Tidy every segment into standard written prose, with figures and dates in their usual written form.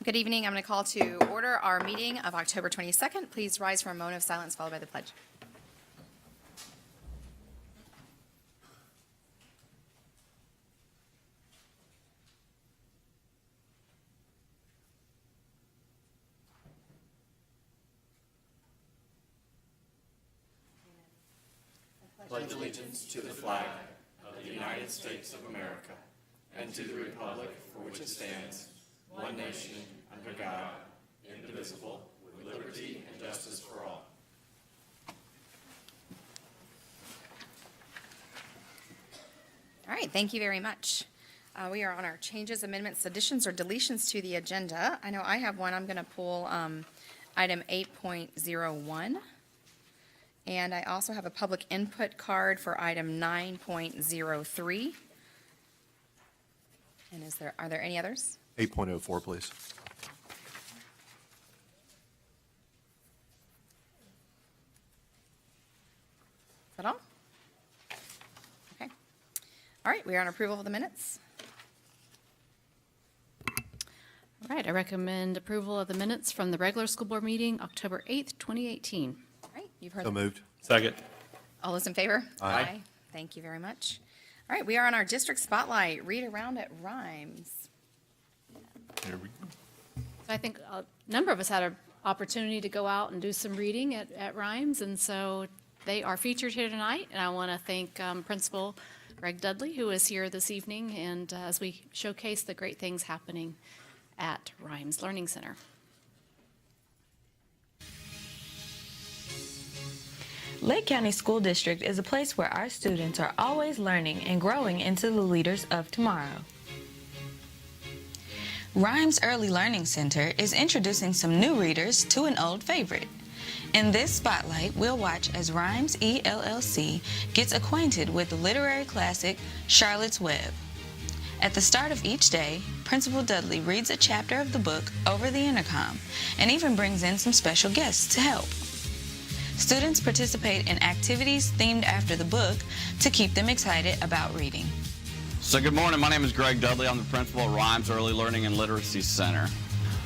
Good evening. I'm going to call to order our meeting of October 22nd. Please rise for a moment of silence followed by the pledge. Pledge allegiance to the flag of the United States of America and to the republic for which it stands, one nation, under God, indivisible, with liberty and justice for all. All right, thank you very much. We are on our changes, amendments, additions, or deletions to the agenda. I know I have one. I'm going to pull item 8.01. And I also have a public input card for item 9.03. And are there any others? 8.04, please. Is that all? Okay. All right, we are on approval of the minutes. All right, I recommend approval of the minutes from the regular school board meeting, October 8th, 2018. All right, you've heard So them. moved. Second. All those in favor? Aye. Thank you very much. All right, we are on our district spotlight. Read around at Rhymes. Here we go. I think a number of us had an opportunity to go out and do some reading at Rhymes, and so they are featured here tonight. And I want to thank Principal Greg Dudley, who is here this evening, and as we showcase the great things happening at Rhymes Learning Center. Lake County School District is a place where our students are always learning and growing into the leaders of tomorrow. Rhymes Early Learning Center is introducing some new readers to an old favorite. In this spotlight, we'll watch as Rhymes ELLC gets acquainted with the literary classic Charlotte's Web. At the start of each day, Principal Dudley reads a chapter of the book over the intercom and even brings in some special guests to help. Students participate in activities themed after the book to keep them excited about reading. So good morning, my name is Greg Dudley. I'm the principal at Rhymes Early Learning and Literacy Center.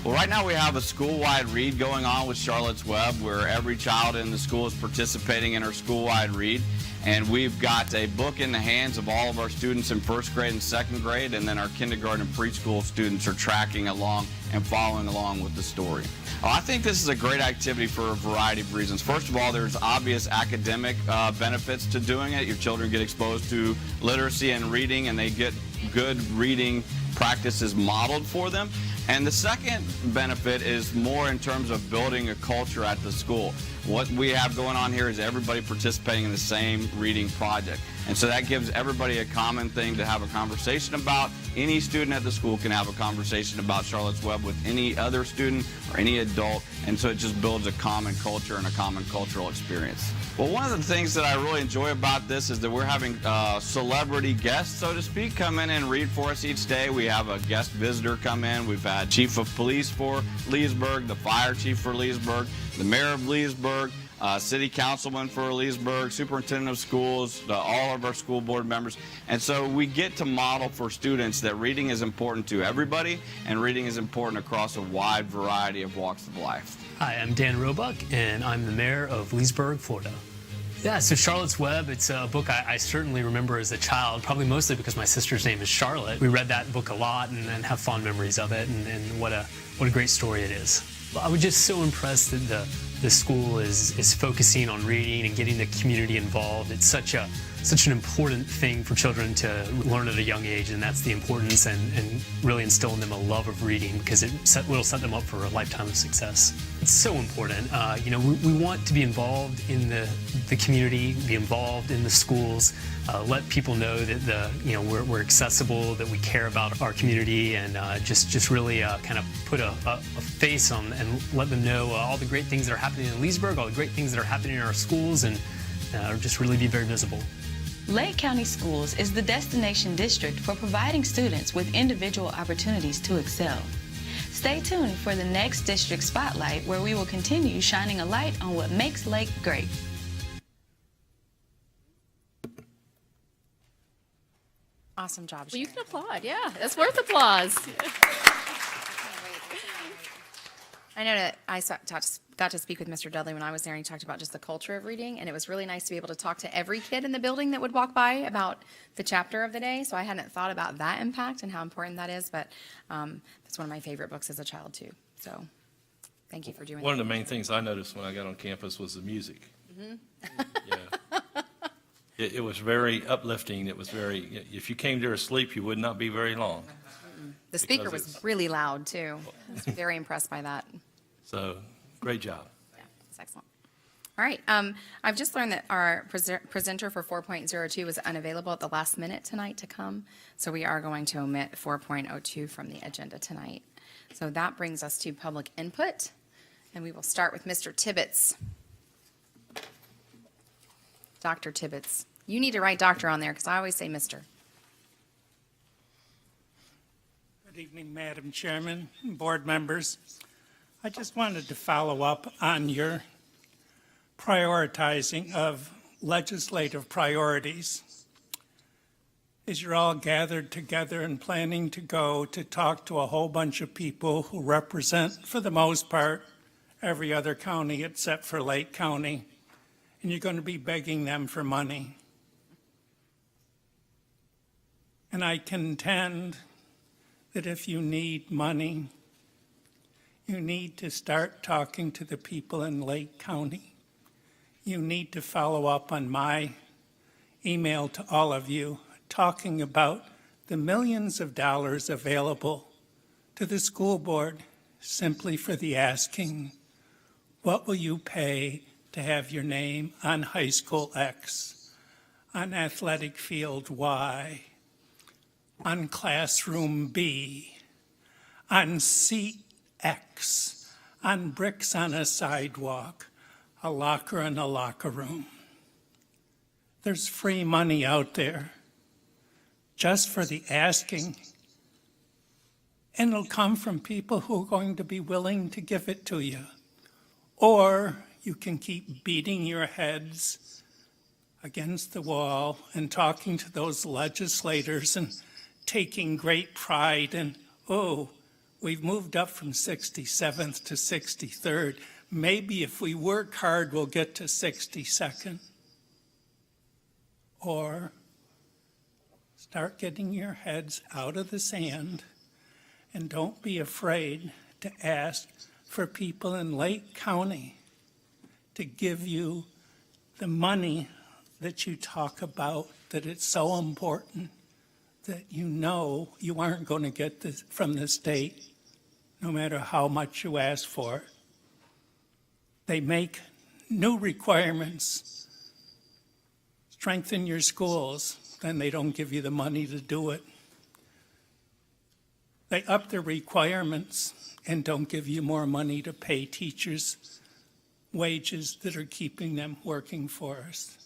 Well, right now we have a school-wide read going on with Charlotte's Web, where every child in the school is participating in our school-wide read. And we've got a book in the hands of all of our students in first grade and second grade, and then our kindergarten and preschool students are tracking along and following along with the story. I think this is a great activity for a variety of reasons. First of all, there's obvious academic benefits to doing it. Your children get exposed to literacy and reading, and they get good reading practices modeled for them. And the second benefit is more in terms of building a culture at the school. What we have going on here is everybody participating in the same reading project. And so that gives everybody a common thing to have a conversation about. Any student at the school can have a conversation about Charlotte's Web with any other student or any adult. And so it just builds a common culture and a common cultural experience. Well, one of the things that I really enjoy about this is that we're having celebrity guests, so to speak, come in and read for us each day. We have a guest visitor come in. We've had Chief of Police for Leesburg, the Fire Chief for Leesburg, the Mayor of Leesburg, City Councilman for Leesburg, Superintendent of Schools, all of our school board members. And so we get to model for students that reading is important to everybody, and reading is important across a wide variety of walks of life. Hi, I'm Dan Roebuck, and I'm the mayor of Leesburg, Florida. Yeah, so Charlotte's Web, it's a book I certainly remember as a child, probably mostly because my sister's name is Charlotte. We read that book a lot and have fond memories of it, and what a great story it is. I was just so impressed that the school is focusing on reading and getting the community involved. It's such an important thing for children to learn at a young age, and that's the importance and really instill in them a love of reading, because will set them up for a lifetime of success. It's so important. We want to be involved in the community, be involved in the schools, let people know that we're accessible, that we care about our community, and just really kind of put a face on and let them know all the great things that are happening in Leesburg, all the great things that are happening in our schools, and just really be very visible. Lake County Schools is the destination district for providing students with individual opportunities to excel. Stay tuned for the next District Spotlight, where we will continue shining a light on what makes Lake great. Awesome job, Well, you Sharon. can applaud. Yeah, that's worth applause. I know that got to speak with Mr. Dudley when I was there, and he talked about just the culture of reading, and it was really nice to be able to talk to every kid in the building that would walk by about the chapter of the day. So I hadn't thought about that impact and how important that is, but that's one of my favorite books as a child too. So thank you for doing One of that. the main things I noticed when I got on campus was the music. Yeah. It was very uplifting. It was very, if you came there asleep, you would not be very long. The speaker because was it's- really loud too. I was very impressed by that. So, great job. Yeah, it's excellent. All right, I've just learned that our presenter for 4.02 was unavailable at the last minute tonight to come, so we are going to omit 4.02 from the agenda tonight. So that brings us to public input, and we will start with Mr. Tibbetts. Dr. Tibbetts. You need to write doctor on there, because I always say Mr. Good evening, Madam Chairman, and board members. I just wanted to follow up on your prioritizing of legislative priorities. As you're all gathered together and planning to go to talk to a whole bunch of people who represent, for the most part, every other county except for Lake County, and you're going to be begging them for money. And I contend that if you need money, you need to start talking to the people in Lake County. You need to follow up on my email to all of you, talking about the millions of dollars available to the school board simply for the asking, what will you pay to have your name on high school X, on athletic field Y, on classroom B, on seat X, on bricks on a sidewalk, a locker in a locker room. There's free money out there just for the asking, and it'll come from people who are going to be willing to give it to you. Or you can keep beating your heads against the wall and talking to those legislators and taking great pride in, oh, we've moved up from 67th to 63rd. Maybe if we work hard, we'll get to 62nd. Or start getting your heads out of the sand and don't be afraid to ask for people in Lake County to give you the money that you talk about, that it's so important that you know you aren't going to get this from the state, no matter how much you ask for it. They make new requirements, strengthen your schools, then they don't give you the money to do it. They up the requirements and don't give you more money to pay teachers wages that are keeping them working for us.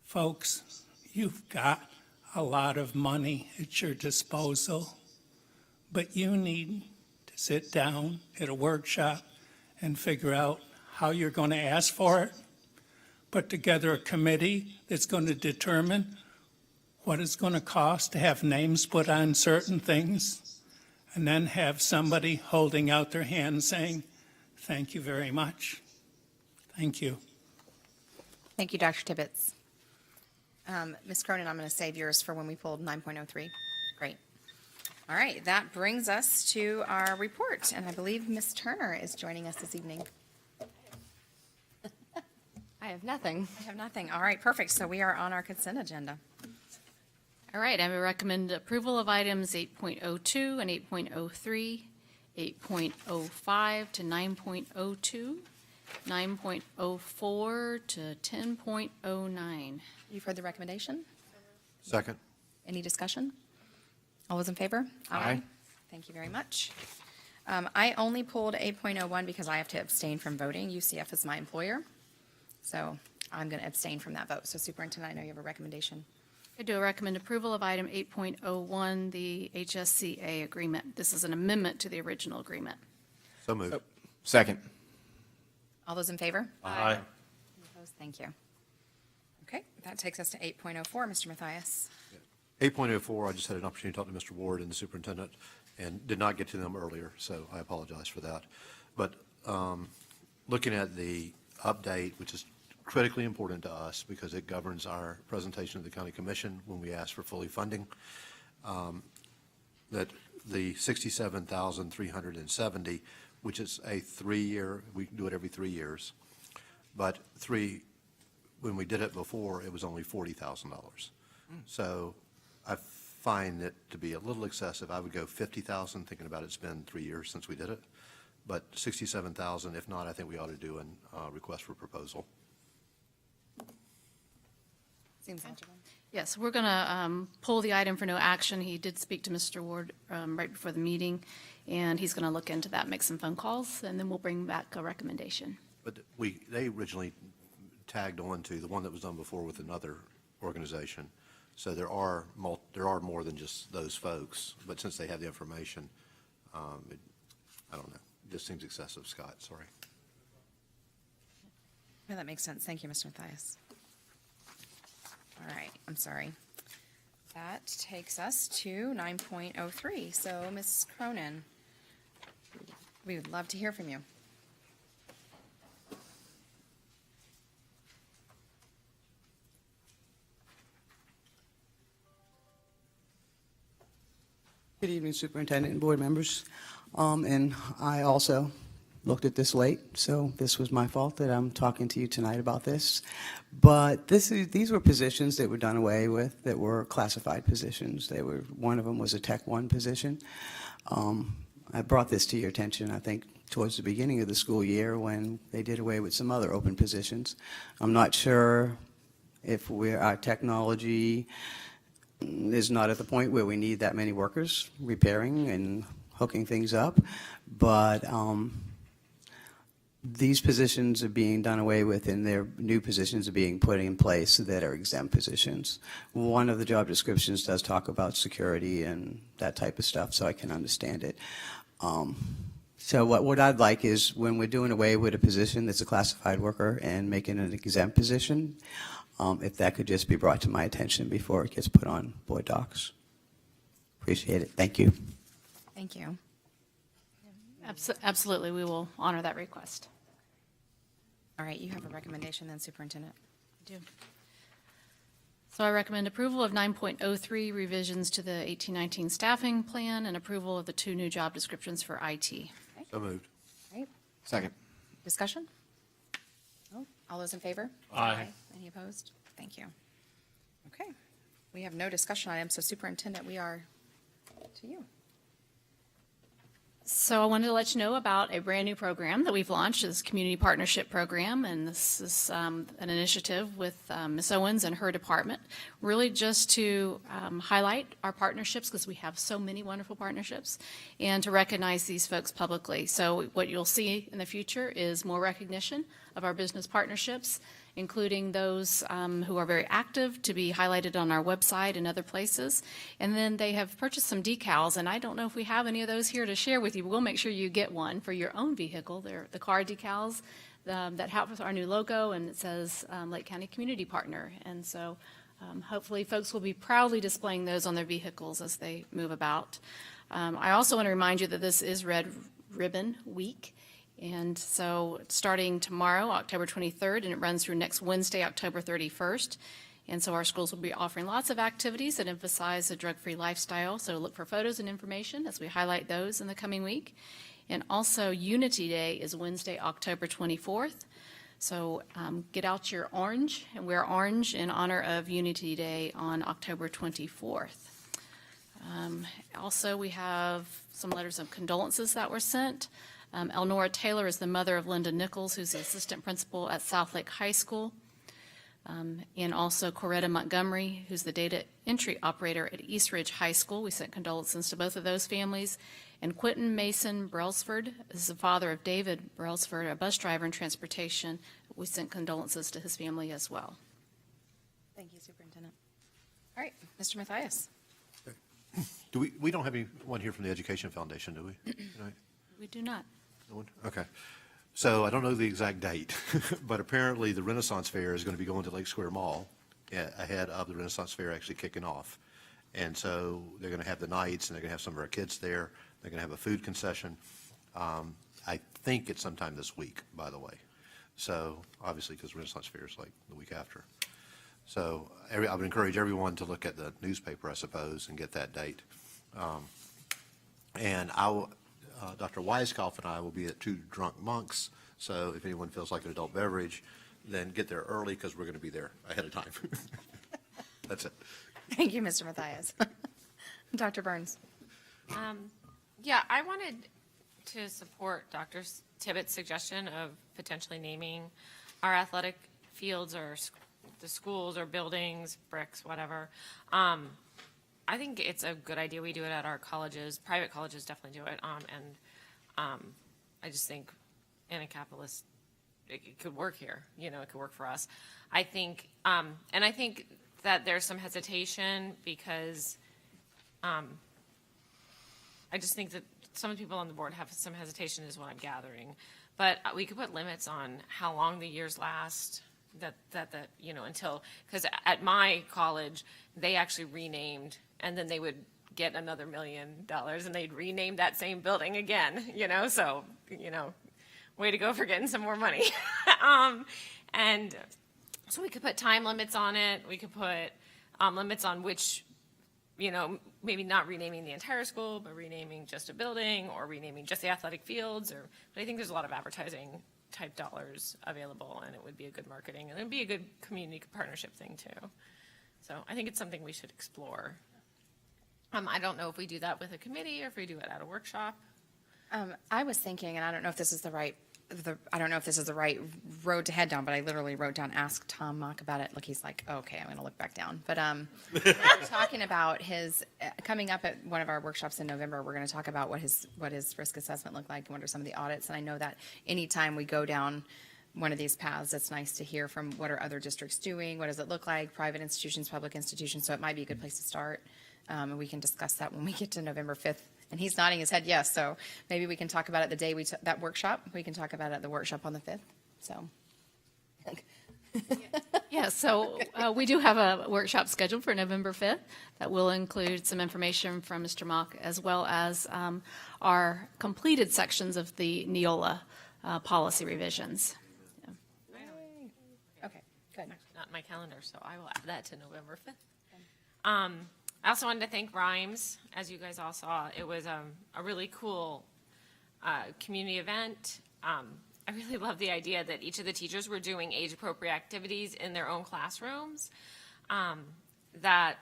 Folks, you've got a lot of money at your disposal, but you need to sit down at a workshop and figure out how you're going to ask for it. Put together a committee that's going to determine what it's going to cost to have names put on certain things, and then have somebody holding out their hand saying, thank you very much. Thank you. Thank you, Dr. Tibbetts. Ms. Cronin, I'm going to save yours for when we pulled 9.03. Great. All right, that brings us to our report, and I believe Ms. Turner is joining us this evening. I have nothing. I have nothing. All right, perfect. So we are on our consent agenda. All right, I would recommend approval of items 8.02 and 8.03, 8.05 to 9.02, 9.04 to 10.09. You've heard the recommendation? Second. Any discussion? All those in favor? Aye. Thank you very much. I only pulled 8.01 because I have to abstain from voting. UCF is my employer, so I'm going to abstain from that vote. So Superintendent, I know you have a recommendation. I do recommend approval of item 8.01, the HSCA agreement. This is an amendment to the original agreement. So moved. Second. All those in favor? Aye. Any opposed? Thank you. Okay, that takes us to 8.04, Mr. Mathias. 8.04, I just had an opportunity to talk to Mr. Ward and the superintendent and did not get to them earlier, so I apologize for that. But looking at the update, which is critically important to us because it governs our presentation to the county commission when we ask for fully funding, that the 67,370, which is a 3-year, we do it every 3 years, but when we did it before, it was only $40,000. So I find it to be a little excessive. I would go 50,000, thinking about it's been 3 years since we did it. But 67,000, if not, I think we ought to do a request for proposal. Seems sensible. Yes, we're going to pull the item for no action. He did speak to Mr. Ward right before the meeting, and he's going to look into that, make some phone calls, and then we'll bring back a recommendation. But they originally tagged on to the one that was done before with another organization. So there are more than just those folks, but since they have the information, I don't know. It just seems excessive, Scott, sorry. Yeah, that makes sense. Thank you, Mr. Mathias. All right, I'm sorry. That takes us to 9.03. So, Ms. Cronin, we would love to hear from you. Good evening, Superintendent and board members. And I also looked at this late, so this was my fault that I'm talking to you tonight about this. But these were positions that were done away with that were classified positions. One of them was a Tech 1 position. I brought this to your attention, I think, towards the beginning of the school year when they did away with some other open positions. I'm not sure if our technology is not at the point where we need that many workers repairing and hooking things up, but these positions are being done away with and their new positions are being put in place that are exempt positions. One of the job descriptions does talk about security and that type of stuff, so I can understand it. So what I'd like is when we're doing away with a position that's a classified worker and making an exempt position, if that could just be brought to my attention before it gets put on board docs. Appreciate it. Thank you. Thank you. Absolutely, we will honor that request. All right, you have a recommendation then, Superintendent? I do. So I recommend approval of 9.03 revisions to the 1819 staffing plan and approval of the 2 new job descriptions for IT. So moved. All right, Second. discussion? No? All those in favor? Aye. Any opposed? Thank you. Okay, we have no discussion items, so Superintendent, we are to you. So I wanted to let you know about a brand-new program that we've launched, this Community Partnership Program, and this is an initiative with Ms. Owens and her department, really just to highlight our partnerships, because we have so many wonderful partnerships, and to recognize these folks publicly. So what you'll see in the future is more recognition of our business partnerships, including those who are very active, to be highlighted on our website and other places. And then they have purchased some decals, and I don't know if we have any of those here to share with you, but we'll make sure you get one for your own vehicle. They're the car decals that have our new logo, and it says Lake County Community Partner. And so hopefully folks will be proudly displaying those on their vehicles as they move about. I also want to remind you that this is Red Ribbon Week. And so starting tomorrow, October 23rd, and it runs through next Wednesday, October 31st. And so our schools will be offering lots of activities that emphasize a drug-free lifestyle. So look for photos and information as we highlight those in the coming week. And also Unity Day is Wednesday, October 24th. So get out your orange and wear orange in honor of Unity Day on October 24th. Also, we have some letters of condolences that were sent. Elnora Taylor is the mother of Linda Nichols, who's the assistant principal at Southlake High School. And also Coretta Montgomery, who's the data entry operator at East Ridge High School. We sent condolences to both of those families. And Quentin Mason Brailsford is the father of David Brailsford, a bus driver in transportation. We sent condolences to his family as well. Thank you, Superintendent. All right, Mr. Mathias. We don't have anyone here from the Education Foundation, do we? Tonight? We do not. No one? Okay. So I don't know the exact date, but apparently the Renaissance Fair is going to be going to Lake Square Mall ahead of the Renaissance Fair actually kicking off. And so they're going to have the nights, and they're going to have some of our kids there. They're going to have a food concession. I think it's sometime this week, by the way. So, obviously, because Renaissance Fair is like the week after. So, I would encourage everyone to look at the newspaper, I suppose, and get that date. And Dr. Weiskopf and I will be at Two Drunk Monks. So, if anyone feels like an adult beverage, then get there early because we're going to be there ahead of time. That's it. Thank you, Mr. Matthias. Dr. Burns? Yeah, I wanted to support Dr. Tibbetts' suggestion of potentially naming our athletic fields or the schools or buildings, bricks, whatever. I think it's a good idea we do it at our colleges. Private colleges definitely do it. I just think Annapolis, it could work here. You know, it could work for us. I think, and I think that there's some hesitation because I just think that some of the people on the board have some hesitation is what I'm gathering. But we could put limits on how long the years last, you know, until, because at my college, they actually renamed, and then they would get another $1 million, and they'd rename that same building again, you know, so, you know, way to go for getting some more money. And so we could put time limits on it. We could put limits on which, you know, maybe not renaming the entire school, but renaming just a building or renaming just the athletic fields. But I think there's a lot of advertising type dollars available, and it would be a good marketing, and it would be a good community partnership thing too. So I think it's something we should explore. I don't know if we do that with a committee or if we do it at a workshop. I was thinking, and I don't know if this is the right road to head down, but I literally wrote down, ask Tom Mock about it. Look, he's like, okay, I'm going to look back down. But we're talking about his, coming up at one of our workshops in November, we're going to talk about what his risk assessment looked like and what are some of the audits. And I know that anytime we go down one of these paths, it's nice to hear from what are other districts doing, what does it look like, private institutions, public institutions. So it might be a good place to start. And we can discuss that when we get to November 5th. And he's nodding his head yes, so maybe we can talk about it the day that workshop. We can talk about it at the workshop on the 5th, so. Yeah, so we do have a workshop scheduled for November 5th that will include some information from Mr. Mock as well as our completed sections of the Neola policy revisions. Okay, good. Not in my calendar, so I will add that to November 5th. I also wanted to thank Rhymes. As you guys all saw, it was a really cool community event. I really love the idea that each of the teachers were doing age-appropriate activities in their own classrooms that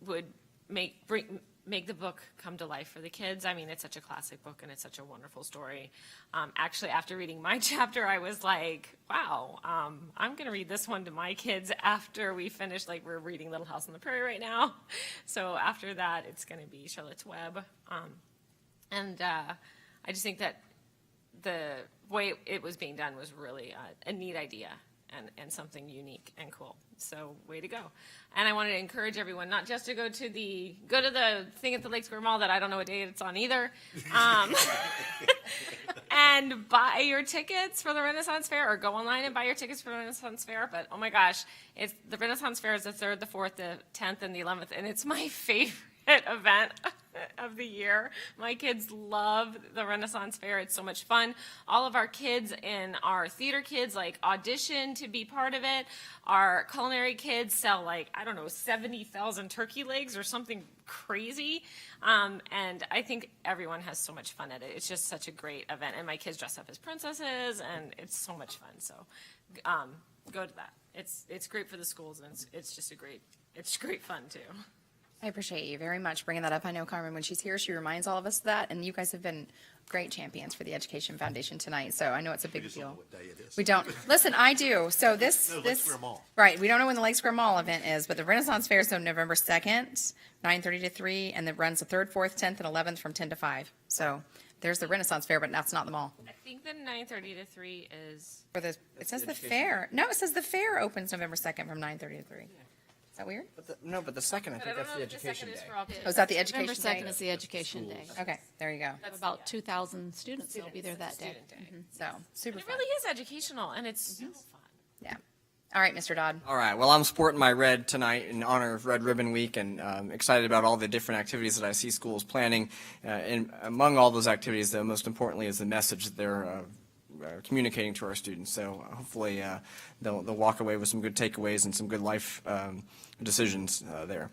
would make the book come to life for the kids. I mean, it's such a classic book, and it's such a wonderful story. Actually, after reading my chapter, I was like, wow, I'm going to read this one to my kids after we finish. Like, we're reading Little House on the Prairie right now. So after that, it's going to be Charlotte's Web. I just think that the way it was being done was really a neat idea and something unique and cool. So way to go. And I wanted to encourage everyone not just to go to the thing at the Lake Square Mall that I don't know what day it's on either, and buy your tickets for the Renaissance Fair, or go online and buy your tickets for the Renaissance Fair. But oh my gosh, the Renaissance Fair is the 3rd, the 4th, the 10th, and the 11th, and it's my favorite event of the year. My kids love the Renaissance Fair. It's so much fun. All of our kids and our theater kids audition to be part of it. Our culinary kids sell 70,000 turkey legs or something crazy. And I think everyone has so much fun at it. It's just such a great event. And my kids dress up as princesses, and it's so much fun. So go to that. It's great for the schools, and it's just it's great fun too. I appreciate you very much bringing that up. I know Carmen, when she's here, she reminds all of us of that, and you guys have been great champions for the Education Foundation tonight, so I know it's a big deal. What day it is. We don't, listen, I do, so No, Lake Square Mall. Right, we don't know when the Lake Square Mall event is, but the Renaissance Fair is on November 2nd, 9:30 to 3, and it runs the 3rd, 4th, 10th, and 11th from 10 to 5. So there's the Renaissance Fair, but that's not the mall. I think the 9:30 to 3 is. It says the fair. No, it says the fair opens November 2nd from 9:30 to 3. Is that weird? But the second, I But I think don't that's know the if the education second day. is for all kids. Oh, is that the education November 2nd day? is the education day. Okay, there you go. We have about 2,000 students that'll be there that day. So, super It fun. really is educational, and it's so fun. Yeah. All right, Mr. Dodd. All right. Well, I'm sporting my red tonight in honor of Red Ribbon Week, and excited about all the different activities that I see schools planning. And among all those activities, though, most importantly, is the message that they're communicating to our students. So hopefully they'll walk away with some good takeaways and some good life decisions there.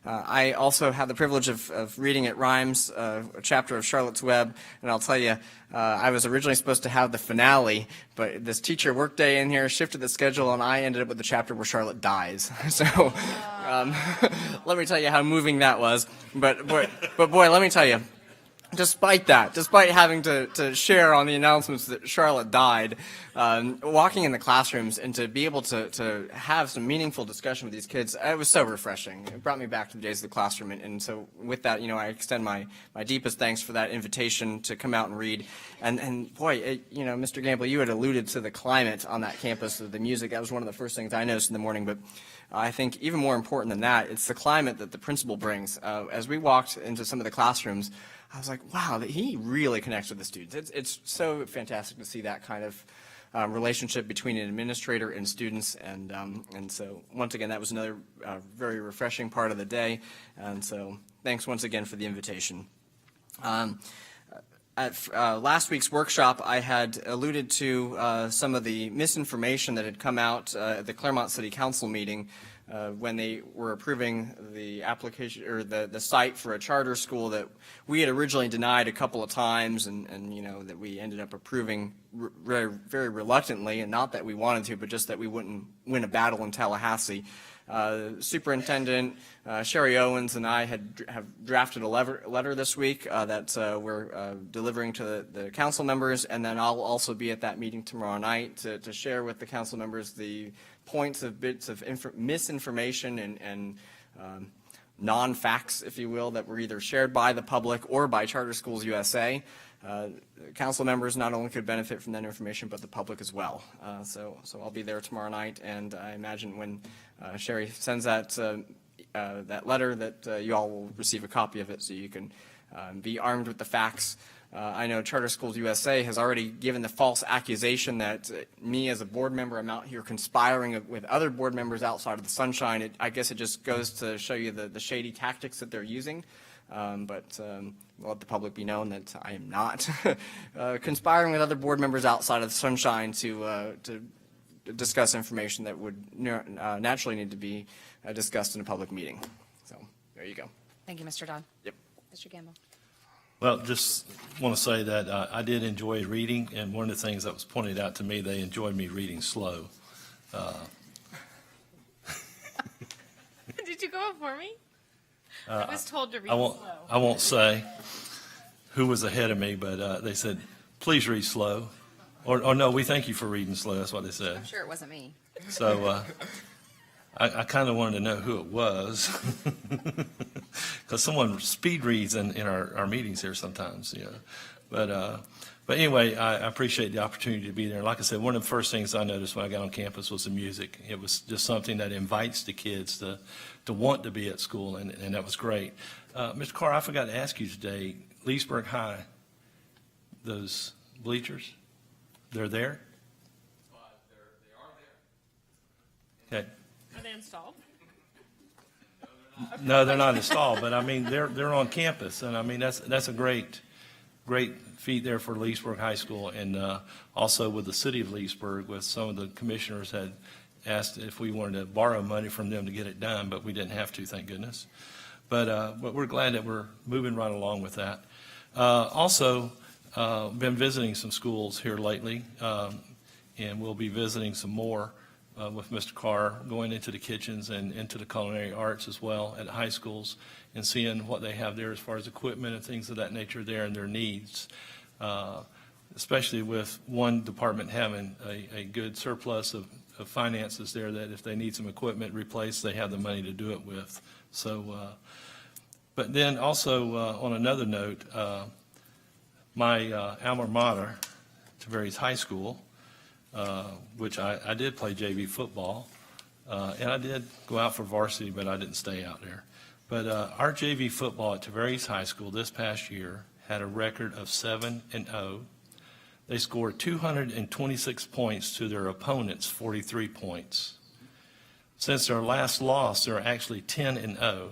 I also had the privilege of reading at Rhymes a chapter of Charlotte's Web, and I'll tell you, I was originally supposed to have the finale, but this teacher workday in here shifted the schedule, and I ended up with the chapter where Charlotte dies. So let me tell you how moving that was. But boy, let me tell you, despite having to share on the announcements that Charlotte died, walking in the classrooms and to be able to have some meaningful discussion with these kids, it was so refreshing. It brought me back to the days of the classroom. And so with that, I extend my deepest thanks for that invitation to come out and read. And boy, Mr. Gamble, you had alluded to the climate on that campus of the music. That was one of the first things I noticed in the morning. But I think even more important than that, it's the climate that the principal brings. As we walked into some of the classrooms, I was like, wow, he really connects with the students. It's so fantastic to see that kind of relationship between an administrator and students. And so once again, that was another very refreshing part of the day. And so thanks once again for the invitation. At last week's workshop, I had alluded to some of the misinformation that had come out at the Claremont City Council meeting when they were approving the application or the site for a charter school that we had originally denied a couple of times, and that we ended up approving very, very reluctantly, and not that we wanted to, but just that we wouldn't win a battle in Tallahassee. Superintendent Sherry Owens and I have drafted a letter this week that we're delivering to the council members, and then I'll also be at that meeting tomorrow night to share with the council members the points of bits of misinformation and non-facts, if you will, that were either shared by the public or by Charter Schools USA. Council members not only could benefit from that information, but the public as well. So I'll be there tomorrow night, and I imagine when Sherry sends that letter that you all will receive a copy of it, so you can be armed with the facts. I know Charter Schools USA has already given the false accusation that me as a board member, I'm out here conspiring with other board members outside of the sunshine. I guess it just goes to show you the shady tactics that they're using. But let the public be known that I am not conspiring with other board members outside of the sunshine to discuss information that would naturally need to be discussed in a public meeting. So there you go. Thank you, Mr. Dodd. Yep. Mr. Gamble. Well, just want to say that I did enjoy reading, and one of the things that was pointed out to me, they enjoyed me reading slow. Did you go before me? I was told to read I slow. won't say who was ahead of me, but they said, please read slow. Or no, we thank you for reading slow. That's what they said. I'm sure it wasn't me. So I kind of wanted to know who it was, because someone speed reads in our meetings here sometimes, But anyway, I appreciate the opportunity to be there. Like I said, one of the first things I noticed when I got on campus was the music. It was just something that invites the kids to want to be at school, and that was great. Mr. Carr, I forgot to ask you today, Leesburg High, those bleachers, they're there? They are there. Okay. Are they installed? No, they're not installed, but I mean, they're on campus, and I mean, that's a great feat there for Leesburg High School, and also with the city of Leesburg, with some of the commissioners had asked if we wanted to borrow money from them to get it done, but we didn't have to, thank goodness. But we're glad that we're moving right along with that. Also, been visiting some schools here lately, and we'll be visiting some more with Mr. Carr, going into the kitchens and into the culinary arts as well at high schools, and seeing what they have there as far as equipment and things of that nature there and their needs, especially with one department having a good surplus of finances there, that if they need some equipment replaced, they have the money to do it with. So, but then also on another note, my alma mater, Tavares High School, which I did play JV football, and I did go out for varsity, but I didn't stay out there. But our JV football at Tavares High School this past year had a record of 7-0. They scored 226 points to their opponent's 43 points. Since their last loss, they're actually 10-0.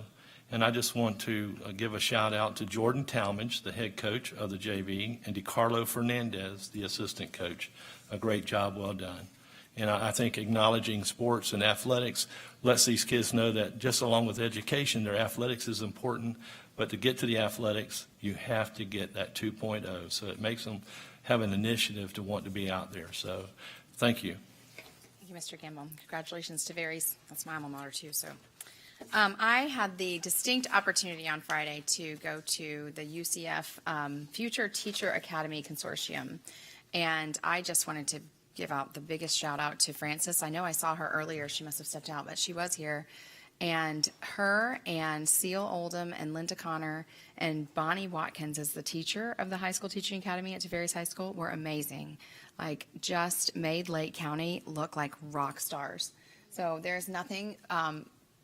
And I just want to give a shout out to Jordan Talmadge, the head coach of the JV, and DeCarlo Fernandez, the assistant coach. A great job, well done. And I think acknowledging sports and athletics lets these kids know that just along with education, their athletics is important, but to get to the athletics, you have to get that 2.0. So it makes them have an initiative to want to be out there. So thank you. Thank you, Mr. Gamble. Congratulations to Varys. That's my alma mater too, so. I had the distinct opportunity on Friday to go to the UCF Future Teacher Academy Consortium. And I just wanted to give out the biggest shout out to Frances. I know I saw her earlier. She must have stepped out, but she was here. And her and Seal Oldham and Linda Connor and Bonnie Watkins as the teacher of the high school teaching academy at Tavares High School were amazing. Like, just made Lake County look like rock stars. So there's nothing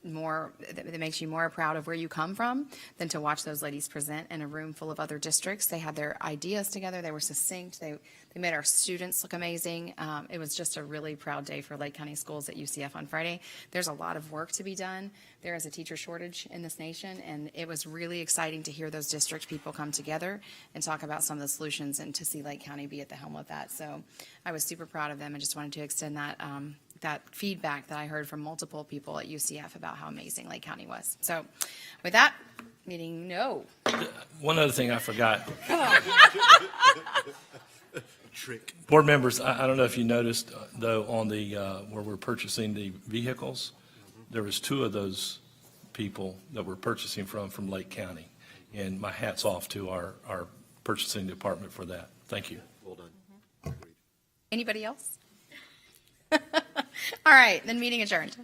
more that makes you more proud of where you come from than to watch those ladies present in a room full of other districts. They had their ideas together. They were succinct. They made our students look amazing. It was just a really proud day for Lake County schools at UCF on Friday. There's a lot of work to be done. There is a teacher shortage in this nation, and it was really exciting to hear those district people come together and talk about some of the solutions and to see Lake County be at the helm of that. So I was super proud of them and just wanted to extend that that feedback that I heard from multiple people at UCF about how amazing Lake County was. So with that, meeting One other thing I forgot. Trick. Board members, I don't know if you noticed, though, on the, where we're purchasing the vehicles, there was 2 of those people that we're purchasing from Lake County. And my hat's off to our purchasing department for that. Thank you. Well done. Anybody else? All right, then meeting adjourned.